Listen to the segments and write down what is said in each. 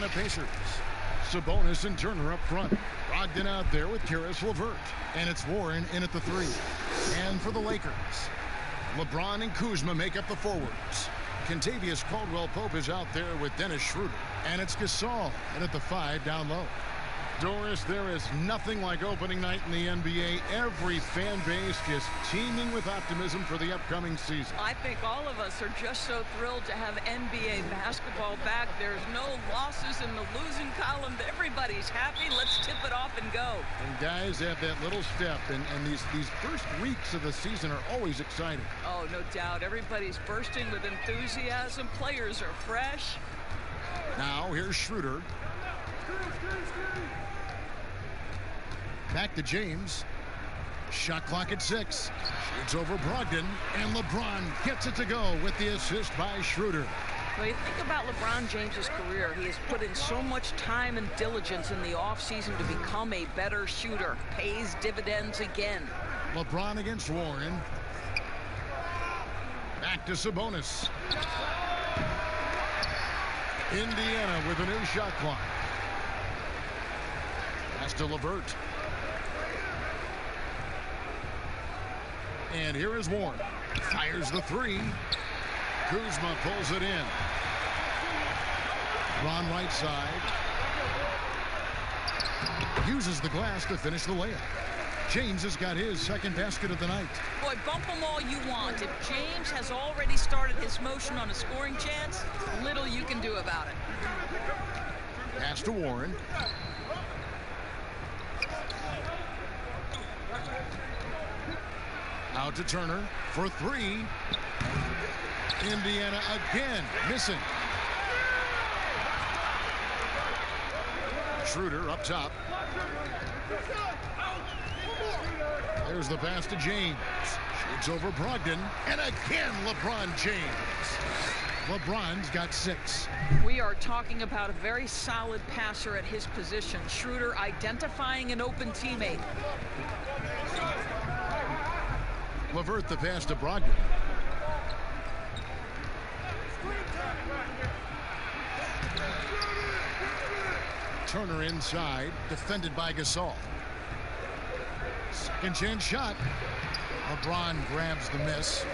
Indiana Pacers. Sabonis and Turner up front. Brogdon out there with Karis LeVert. And it's Warren in at the 3. And for the Lakers, LeBron and Kuzma make up the forwards. Kentavious Caldwell-Pope is out there with Dennis Schroeder. And it's Gasol in at the 5 down low. Doris, there is nothing like opening night in the NBA. Every fan base just teeming with optimism for the upcoming season. I think all of us are just so thrilled to have NBA basketball back. There's no losses in the losing column. Everybody's happy. Let's tip it off and go. And guys have that little step, and these first weeks of the season are always exciting. Oh, no doubt. Everybody's bursting with enthusiasm. Players are fresh. Now here's Schroeder. Back to James. Shot clock at 6. Shoots over Brogdon, and LeBron gets it to go with the assist by Schroeder. Well, you think about LeBron James's career. He has put in so much time and diligence in the offseason to become a better shooter. Pays dividends again. LeBron against Warren. Back to Sabonis. Indiana with a new shot clock. Pass to LeVert. And here is Warren. Fires the 3. Kuzma pulls it in. Ron right side. Uses the glass to finish the layup. James has got his second basket of the night. Boy, bump him all you want. If James has already started his motion on a scoring chance, little you can do about it. Pass to Warren. Out to Turner for 3. Indiana again missing. Schroeder up top. There's the pass to James. Shoots over Brogdon. And again, LeBron James. LeBron's got 6. We are talking about a very solid passer at his position. Schroeder identifying an open teammate. LeVert the pass to Brogdon. Turner inside, defended by Gasol. Second chance shot. LeBron grabs the miss.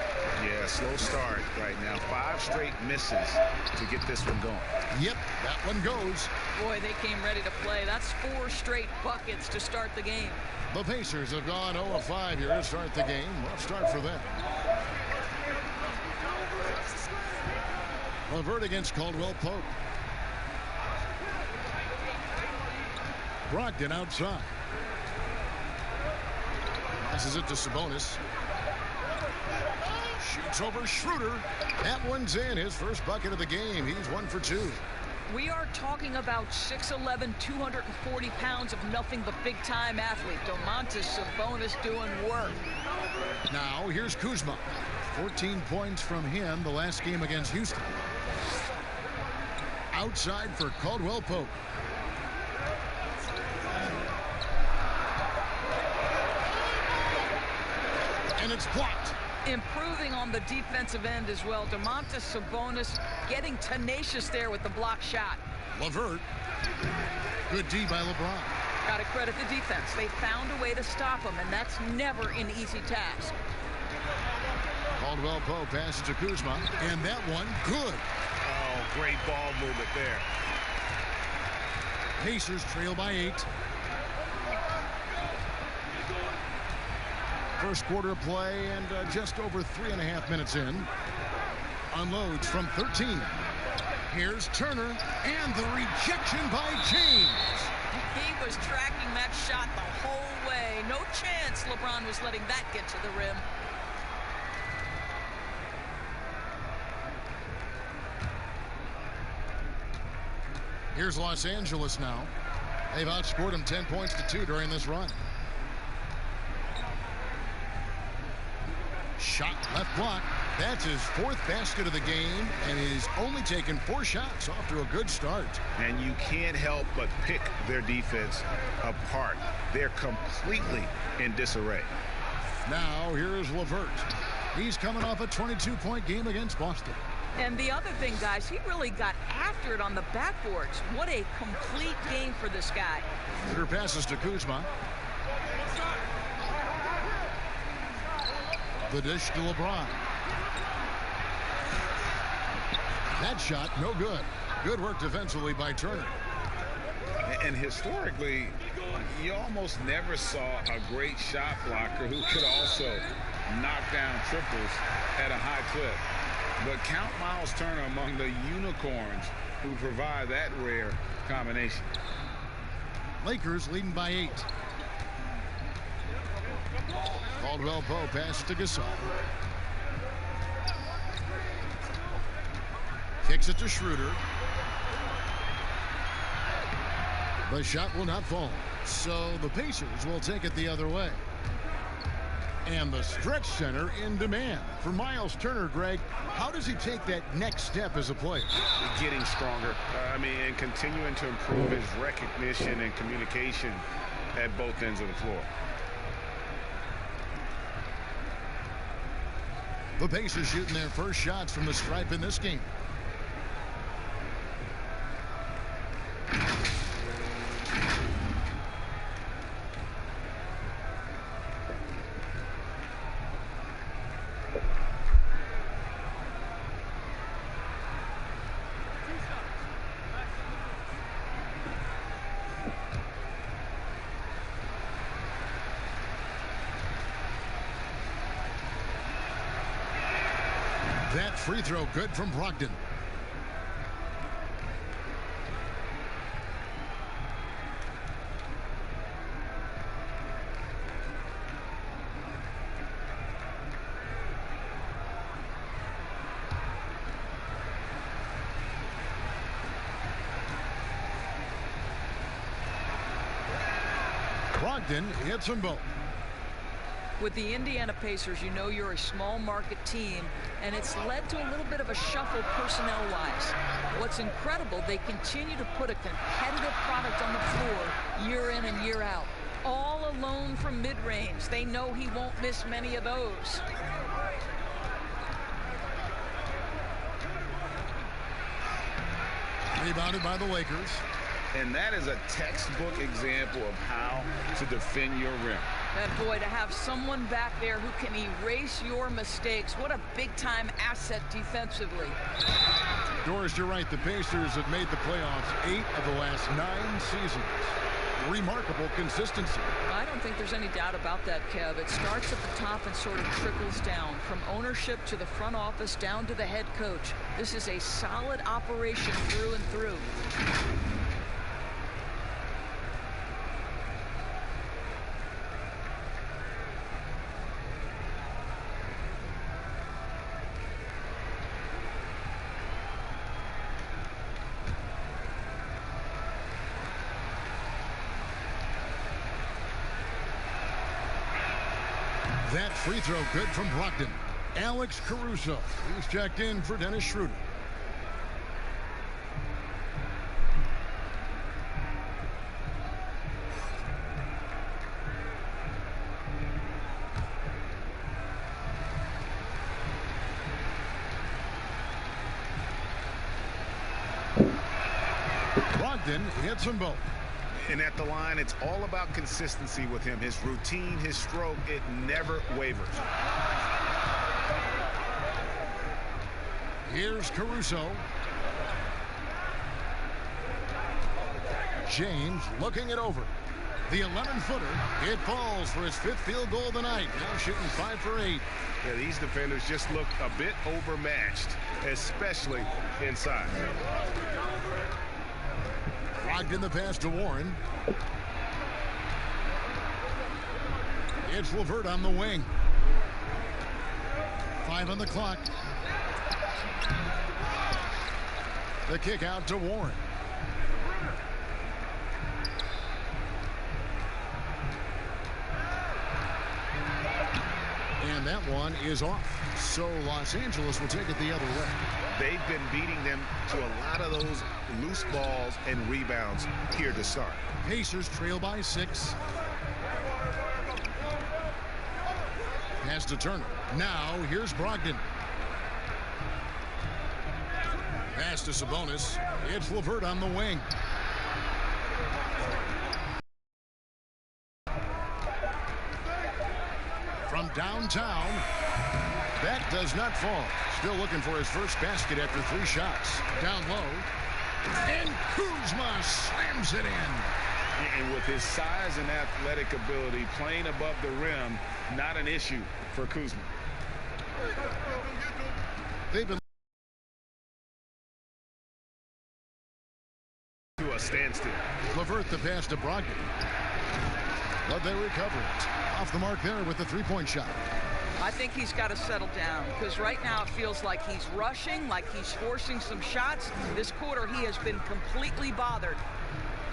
Yeah, slow start right now. 5 straight misses to get this one going. Yep, that one goes. Boy, they came ready to play. That's 4 straight buckets to start the game. The Pacers have gone 0 of 5 here to start the game. Rough start for them. LeVert against Caldwell-Pope. Brogdon outside. Passes it to Sabonis. Shoots over Schroeder. That one's in. His first bucket of the game. He's 1 for 2. We are talking about 6'11", 240 pounds of nothing but big-time athlete. Domantas Sabonis doing work. Now here's Kuzma. 14 points from him the last game against Houston. Outside for Caldwell-Pope. And it's blocked. Improving on the defensive end as well. Domantas Sabonis getting tenacious there with the block shot. LeVert. Good D by LeBron. Got to credit the defense. They found a way to stop him, and that's never an easy task. Caldwell-Pope passes to Kuzma, and that one good. Oh, great ball movement there. Pacers trail by 8. First quarter play and just over 3.5 minutes in. Unloads from 13. Here's Turner and the rejection by James. He was tracking that shot the whole way. No chance LeBron was letting that get to the rim. Here's Los Angeles now. They've outscored them 10 points to 2 during this run. Shot left block. That's his 4th basket of the game, and he's only taken 4 shots off to a good start. And you can't help but pick their defense apart. They're completely in disarray. Now here's LeVert. He's coming off a 22-point game against Boston. And the other thing, guys, he really got after it on the backboards. What a complete game for this guy. Her passes to Kuzma. The dish to LeBron. That shot, no good. Good work defensively by Turner. And historically, you almost never saw a great shot blocker who could also knock down triples at a high clip. But count Miles Turner among the unicorns who provide that rare combination. Lakers leading by 8. Caldwell Pope pass to Gasol. Kicks it to Schroeder. The shot will not fall. So the Pacers will take it the other way. And the stretch center in demand for Miles Turner. Greg, how does he take that next step as a player? Getting stronger. And continuing to improve his recognition and communication at both ends of the floor. The Pacers shooting their first shots from the stripe in this game. That free throw good from Brogdon. Brogdon hits them both. With the Indiana Pacers, you know you're a small market team, and it's led to a little bit of a shuffle personnel-wise. What's incredible, they continue to put a competitive product on the floor year in and year out. All alone from mid-range. They know he won't miss many of those. Rebounded by the Lakers. And that is a textbook example of how to defend your rim. And boy, to have someone back there who can erase your mistakes, what a big-time asset defensively. Doris, you're right. The Pacers have made the playoffs 8 of the last 9 seasons. Remarkable consistency. I don't think there's any doubt about that, Kev. It starts at the top and sort of trickles down from ownership to the front office down to the head coach. This is a solid operation through and through. That free throw good from Brogdon. Alex Caruso. He's checked in for Dennis Schroeder. Brogdon hits them both. And at the line, it's all about consistency with him. His routine, his stroke, it never wavers. Here's Caruso. James looking it over. The 11-footer. It falls for his 5th field goal of the night. Now shooting 5 for 8. Yeah, these defenders just look a bit overmatched, especially inside. Brogdon the pass to Warren. It's LeVert on the wing. 5 on the clock. The kick out to Warren. And that one is off. So Los Angeles will take it the other way. They've been beating them to a lot of those loose balls and rebounds here to start. Pacers trail by 6. Pass to Turner. Now here's Brogdon. Pass to Sabonis. It's LeVert on the wing. From downtown. That does not fall. Still looking for his first basket after 3 shots. Down low. And Kuzma slams it in. And with his size and athletic ability, playing above the rim, not an issue for Kuzma. They've been to a standstill. LeVert the pass to Brogdon. But they recover it. Off the mark there with the 3-point shot. I think he's got to settle down because right now it feels like he's rushing, like he's forcing some shots. This quarter he has been completely bothered.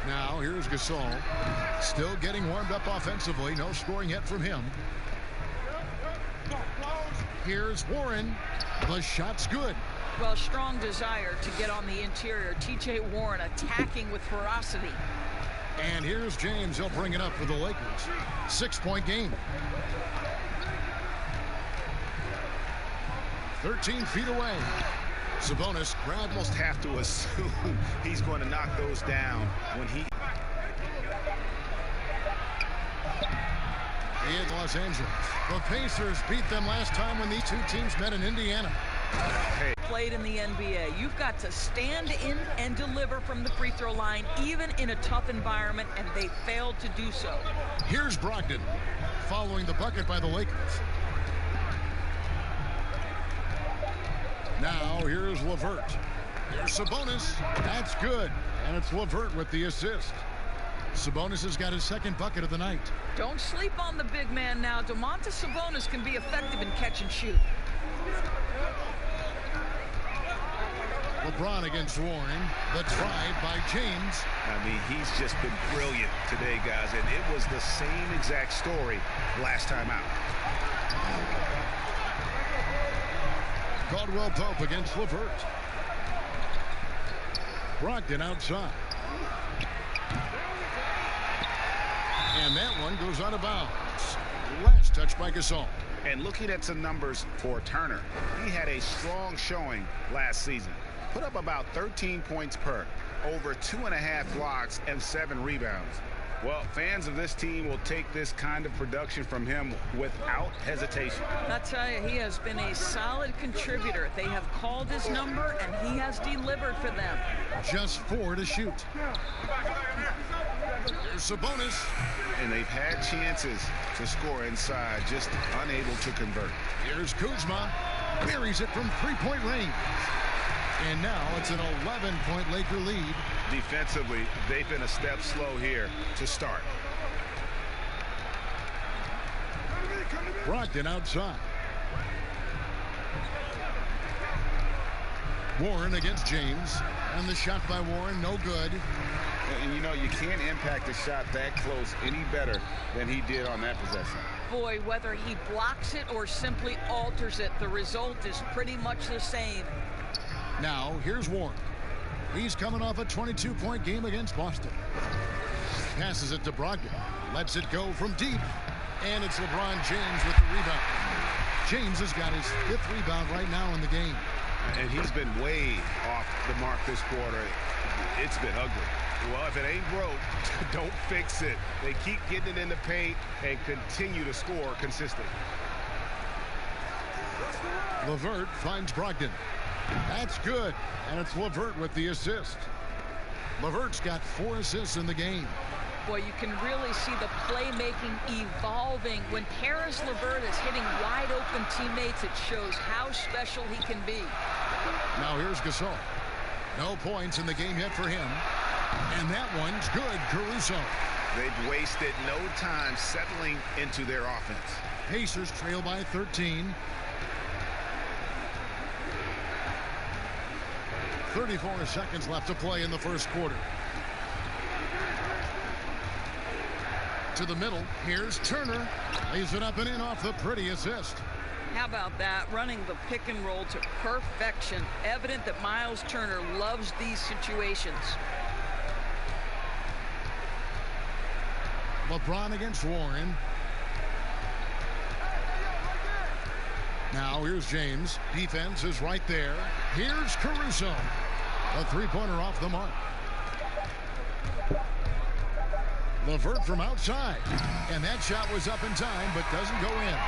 Now here's Gasol. Still getting warmed up offensively. No scoring yet from him. Here's Warren. The shot's good. Well, strong desire to get on the interior. T.J. Warren attacking with ferocity. And here's James. He'll bring it up for the Lakers. 6-point game. 13 feet away. Sabonis grabbed. Almost have to assume he's going to knock those down when he. In Los Angeles. The Pacers beat them last time when these 2 teams met in Indiana. Hey. Played in the NBA. You've got to stand in and deliver from the free throw line, even in a tough environment, and they failed to do so. Here's Brogdon following the bucket by the Lakers. Now here's LeVert. Here's Sabonis. That's good. And it's LeVert with the assist. Sabonis has got his 2nd bucket of the night. Don't sleep on the big man now. Domantas Sabonis can be effective in catch and shoot. LeBron against Warren. The drive by James. I mean, he's just been brilliant today, guys. And it was the same exact story last time out. Caldwell Pope against LeVert. Brogdon outside. And that one goes out of bounds. Last touch by Gasol. And looking at some numbers for Turner, he had a strong showing last season. Put up about 13 points per, over 2.5 blocks and 7 rebounds. Well, fans of this team will take this kind of production from him without hesitation. I tell you, he has been a solid contributor. They have called his number, and he has delivered for them. Just 4 to shoot. Here's Sabonis. And they've had chances to score inside, just unable to convert. Here's Kuzma. Buries it from 3-point range. And now it's an 11-point Laker lead. Defensively, they've been a step slow here to start. Brogdon outside. Warren against James. And the shot by Warren, no good. And you know, you can't impact a shot that close any better than he did on that possession. Boy, whether he blocks it or simply alters it, the result is pretty much the same. Now, here's Warren. He's coming off a 22-point game against Boston. Passes it to Brogdon. Lets it go from deep. And it's LeBron James with the rebound. James has got his 5th rebound right now in the game. And he's been way off the mark this quarter. It's been ugly. Well, if it ain't broke, don't fix it. They keep getting it in the paint and continue to score consistently. LeVert finds Brogdon. That's good. And it's LeVert with the assist. LeVert's got 4 assists in the game. Boy, you can really see the playmaking evolving. When Paris LeVert is hitting wide-open teammates, it shows how special he can be. Now here's Gasol. No points in the game yet for him. And that one's good. Caruso. They've wasted no time settling into their offense. Pacers trail by 13. 34 seconds left to play in the first quarter. To the middle. Here's Turner. Lays it up and in off the pretty assist. How about that? Running the pick and roll to perfection. Evident that Miles Turner loves these situations. LeBron against Warren. Now here's James. Defense is right there. Here's Caruso. A three-pointer off the mark. LeVert from outside. And that shot was up in time, but doesn't go in.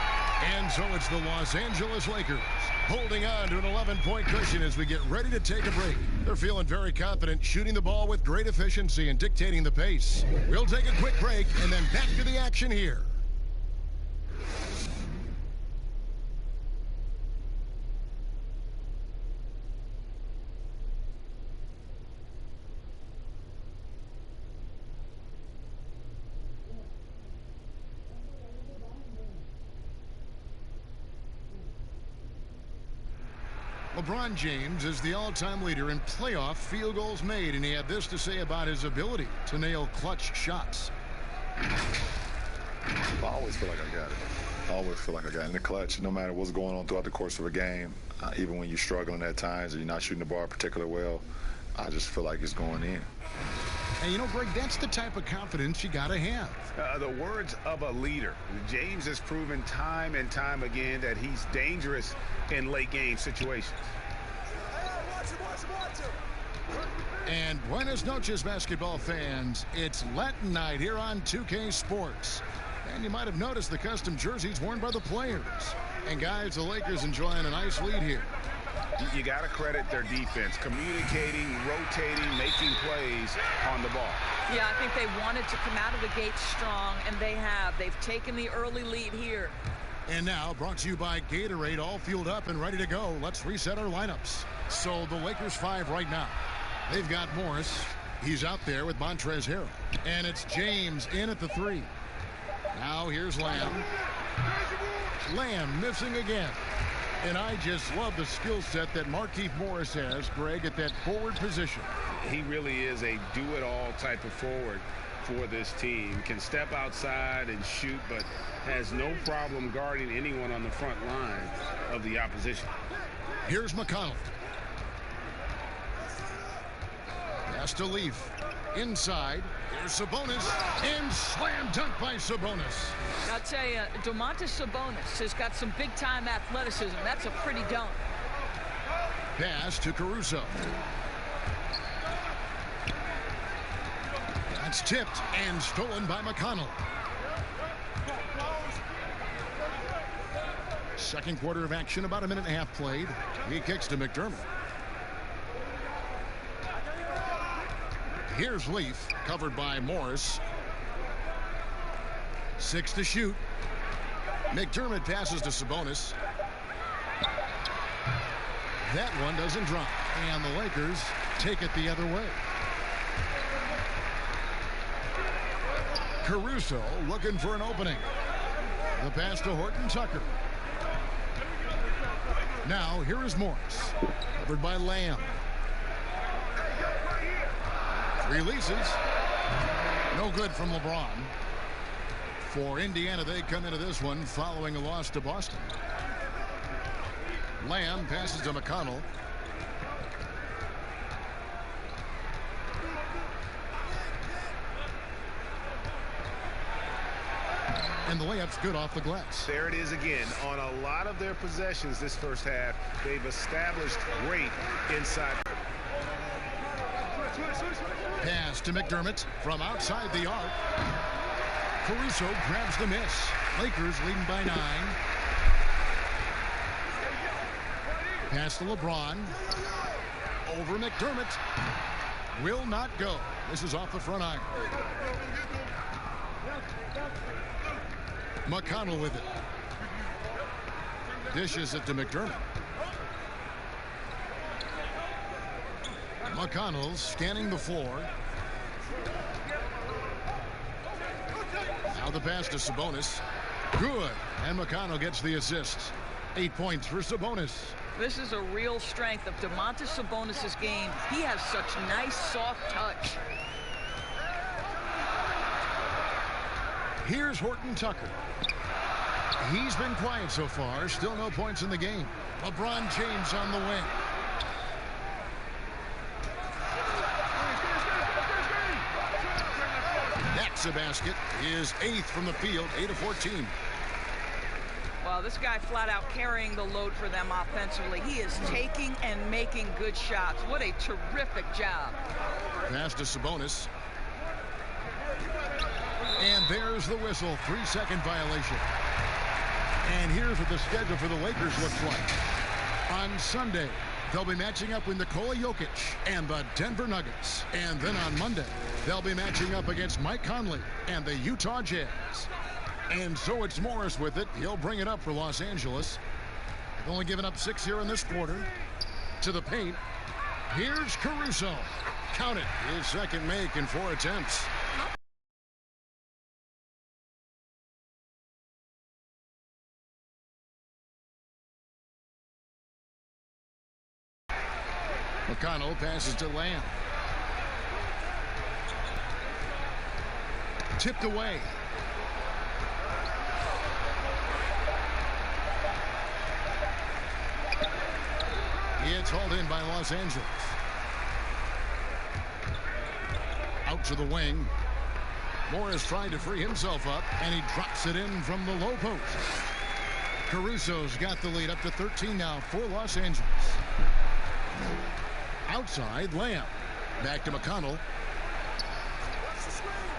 And so it's the Los Angeles Lakers holding on to an 11-point cushion as we get ready to take a break. They're feeling very confident, shooting the ball with great efficiency and dictating the pace. We'll take a quick break and then back to the action here. LeBron James is the all-time leader in playoff field goals made, and he had this to say about his ability to nail clutch shots. I always feel like I got it. I always feel like I got it in the clutch, no matter what's going on throughout the course of a game. Even when you're struggling at times or you're not shooting the ball particularly well, I just feel like it's going in. And you know, Greg, that's the type of confidence you got to have. The words of a leader. James has proven time and time again that he's dangerous in late game situations. And buenas noches, basketball fans. It's Latin night here on 2K Sports. And you might have noticed the custom jerseys worn by the players. And guys, the Lakers enjoying a nice lead here. You got to credit their defense, communicating, rotating, making plays on the ball. Yeah, I think they wanted to come out of the gate strong, and they have. They've taken the early lead here. And now, brought to you by Gatorade, all fueled up and ready to go. Let's reset our lineups. So the Lakers 5 right now. They've got Morris. He's out there with Montrezl Harrell. And it's James in at the 3. Now here's Lamb. Lamb missing again. And I just love the skill set that Markieff Morris has, Greg, at that forward position. He really is a do-it-all type of forward for this team. Can step outside and shoot, but has no problem guarding anyone on the front line of the opposition. Here's McConnell. Pass to Leaf. Inside. Here's Sabonis. And slam dunk by Sabonis. I'll tell you, Domantas Sabonis has got some big-time athleticism. That's a pretty dunk. Pass to Caruso. That's tipped and stolen by McConnell. Second quarter of action, about a minute and a half played. He kicks to McDermott. Here's Leaf, covered by Morris. 6 to shoot. McDermott passes to Sabonis. That one doesn't drop, and the Lakers take it the other way. Caruso looking for an opening. The pass to Horton Tucker. Now here is Morris, covered by Lamb. Releases. No good from LeBron. For Indiana, they come into this one following a loss to Boston. Lamb passes to McConnell. And the layup's good off the glass. There it is again. On a lot of their possessions this first half, they've established great inside. Pass to McDermott from outside the arc. Caruso grabs the miss. Lakers leading by 9. Pass to LeBron. Over McDermott. Will not go. This is off the front iron. McConnell with it. Dishes it to McDermott. McConnell scanning the floor. Now the pass to Sabonis. Good. And McConnell gets the assist. 8 points for Sabonis. This is a real strength of Domantas Sabonis' game. He has such nice, soft touch. Here's Horton Tucker. He's been quiet so far. Still no points in the game. LeBron James on the wing. That's a basket. His 8th from the field, 8 of 14. Well, Well, this guy flat out carrying the load for them offensively. He is taking and making good shots. What a terrific job. Pass to Sabonis. And there's the whistle. 3-second violation. And here's what the schedule for the Lakers looks like. On Sunday, they'll be matching up with Nikola Jokic and the Denver Nuggets. And then on Monday, they'll be matching up against Mike Conley and the Utah Jazz. And so it's Morris with it. He'll bring it up for Los Angeles. They've only given up 6 here in this quarter. To the paint. Here's Caruso. Count it. His second make in 4 attempts. McConnell passes to Lamb. Tipped away. It's hauled in by Los Angeles. Out to the wing. Morris tried to free himself up, and he drops it in from the low post. Caruso's got the lead up to 13 now for Los Angeles. Outside, Lamb. Back to McConnell.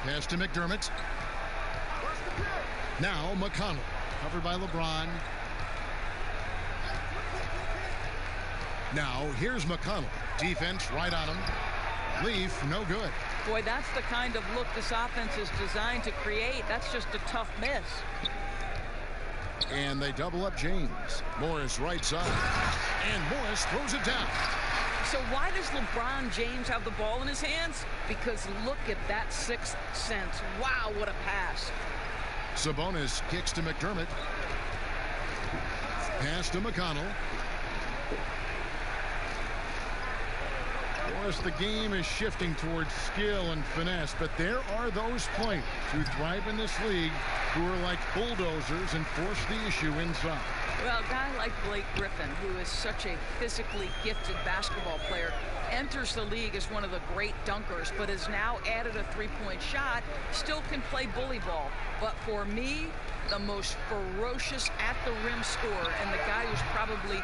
Pass to McDermott. Now McConnell. Covered by LeBron. Now here's McConnell. Defense right on him. Leaf, no good. Boy, that's the kind of look this offense is designed to create. That's just a tough miss. And they double up James. Morris right side. And Morris throws it down. So why does LeBron James have the ball in his hands? Because look at that sixth sense. Wow, what a pass. Sabonis kicks to McDermott. Pass to McConnell. Of course, the game is shifting towards skill and finesse, but there are those players who thrive in this league who are like bulldozers and force the issue inside. Well, a guy like Blake Griffin, who is such a physically gifted basketball player, enters the league as one of the great dunkers, but has now added a three-point shot, still can play bully ball. But for me, the most ferocious at-the-rim scorer, and the guy who's probably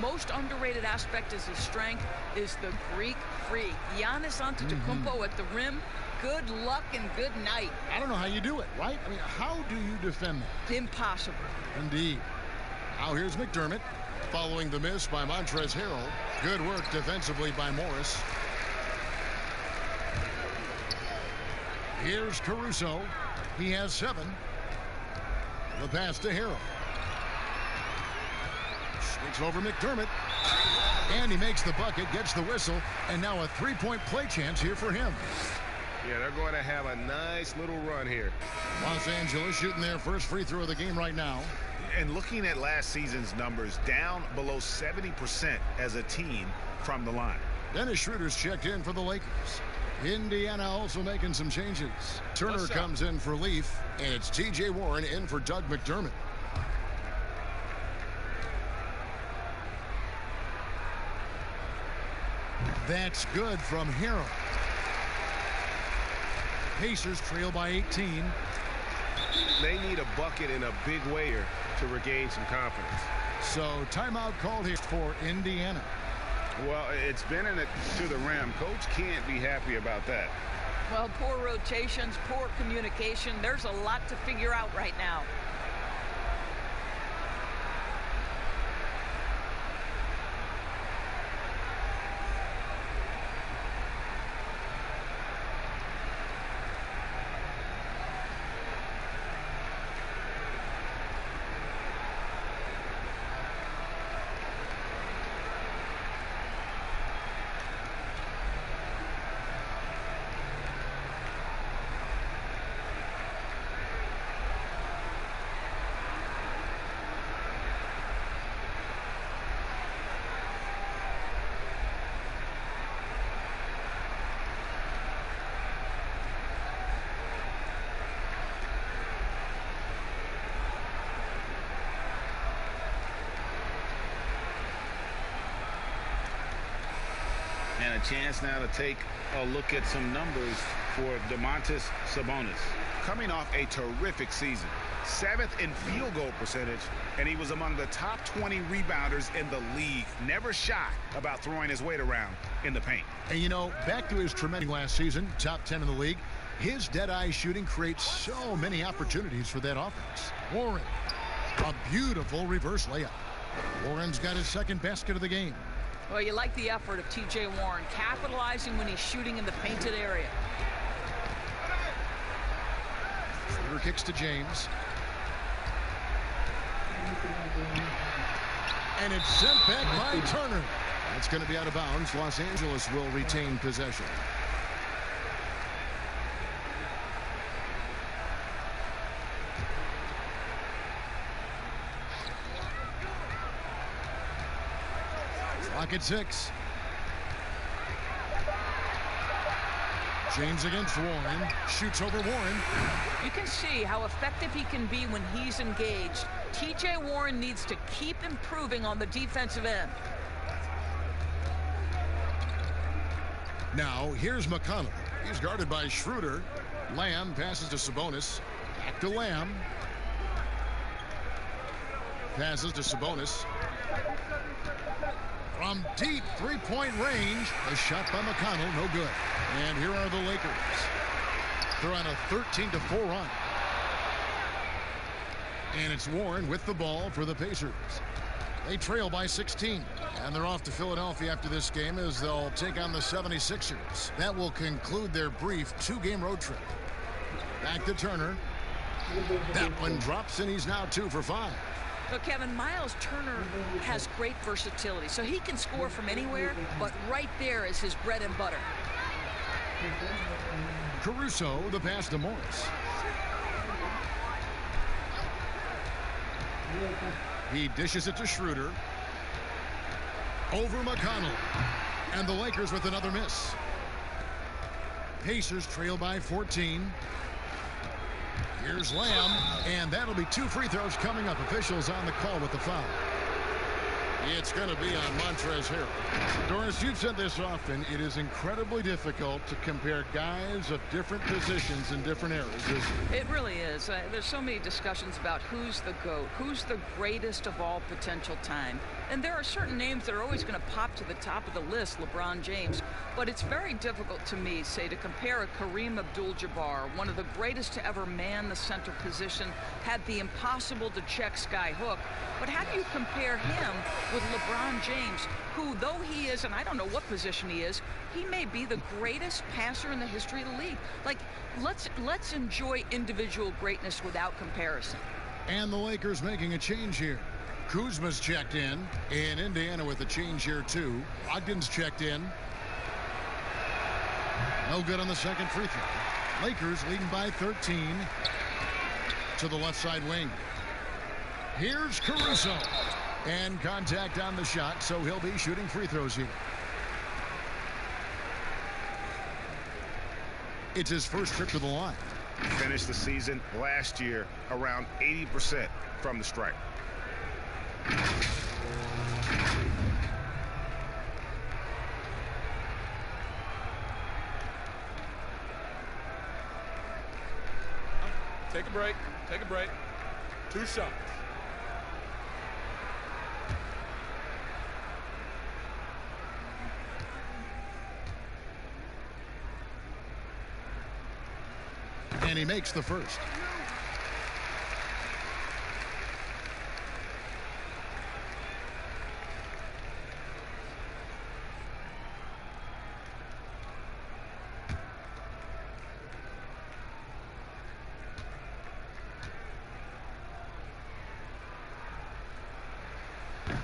most underrated aspect is his strength, is the Greek freak. Giannis Antetokounmpo at the rim. Good luck and good night. I don't know how you do it, right? I mean, how do you defend that? Impossible. Indeed. Now here's McDermott following the miss by Montrezl Harrell. Good work defensively by Morris. Here's Caruso. He has 7. The pass to Harrell. Sneaks over McDermott. And he makes the bucket, gets the whistle, and now a three-point play chance here for him. Yeah, they're going to have a nice little run here. Los Angeles shooting their first free throw of the game right now. And looking at last season's numbers, down below 70% as a team from the line. Dennis Schroeder's checked in for the Lakers. Indiana also making some changes. Turner comes in for Leaf, and it's T.J. Warren in for Doug McDermott. That's good from Harrell. Pacers trail by 18. They need a bucket in a big way here to regain some confidence. So timeout called here for Indiana. Well, it's been in it to the rim. Coach can't be happy about that. Well, poor rotations, poor communication. There's a lot to figure out right now. And a chance now to take a look at some numbers for Domantas Sabonis. coming off a terrific season. 7th in field goal percentage, and he was among the top 20 rebounders in the league. Never shy about throwing his weight around in the paint. And, you know, back to his tremendous last season, top 10 in the league, his dead-eye shooting creates so many opportunities for that offense. Warren, a beautiful reverse layup. Warren's got his second basket of the game. Well, you like the effort of T.J. Warren, capitalizing when he's shooting in the painted area. Schroeder kicks to James. And it's sent back by Turner. It's going to be out of bounds. Los Angeles will retain possession. Clock at 6. James against Warren. Shoots over Warren. You can see how effective he can be when he's engaged. T.J. Warren needs to keep improving on the defensive end. Now, here's McConnell. He's guarded by Schroeder. Lamb passes to Sabonis. Back to Lamb. Passes to Sabonis. From deep three-point range, a shot by McConnell, no good. And here are the Lakers. They're on a 13-4 run. And it's Warren with the ball for the Pacers. They trail by 16. And they're off to Philadelphia after this game as they'll take on the 76ers. That will conclude their brief 2-game road trip. Back to Turner. That one drops, and he's now 2 for 5. But Kevin, Miles Turner has great versatility, so he can score from anywhere, but right there is his bread and butter. Caruso, the pass to Morris. He dishes it to Schroeder. Over McConnell. And the Lakers with another miss. Pacers trail by 14. Here's Lamb, and that'll be 2 free throws coming up. Officials on the call with the foul. It's going to be on Montrezl Harrell. Doris, you've said this often. It is incredibly difficult to compare guys of different positions in different eras, isn't it? It really is. There's so many discussions about who's the GOAT, who's the greatest of all potential time. And there are certain names that are always going to pop to the top of the list, LeBron James. But it's very difficult to me, say, to compare a Kareem Abdul-Jabbar, one of the greatest to ever man the center position, had the impossible to check sky hook. But how do you compare him with LeBron James, who, though he is, and I don't know what position he is, he may be the greatest passer in the history of the league. Like, let's enjoy individual greatness without comparison. And the Lakers making a change here. Kuzma's checked in Indiana with a change here too. Ogden's checked in. No good on the second free throw. Lakers leading by 13 to the left side wing. Here's Caruso. And contact on the shot, so he'll be shooting free throws here. It's his first trip to the line. Finished the season last year around 80% from the stripe. Take a break. Take a break. 2 shots. And he makes the first.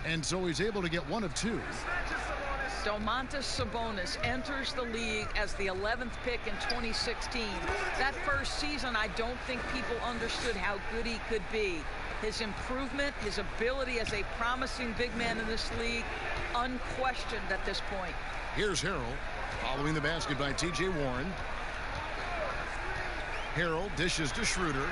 And so he's able to get 1 of 2. Domantas Sabonis enters the league as the 11th pick in 2016. That first season, I don't think people understood how good he could be. His improvement, his ability as a promising big man in this league, unquestioned at this point. Here's Harrell, following the basket by T.J. Warren. Harrell dishes to Schroeder.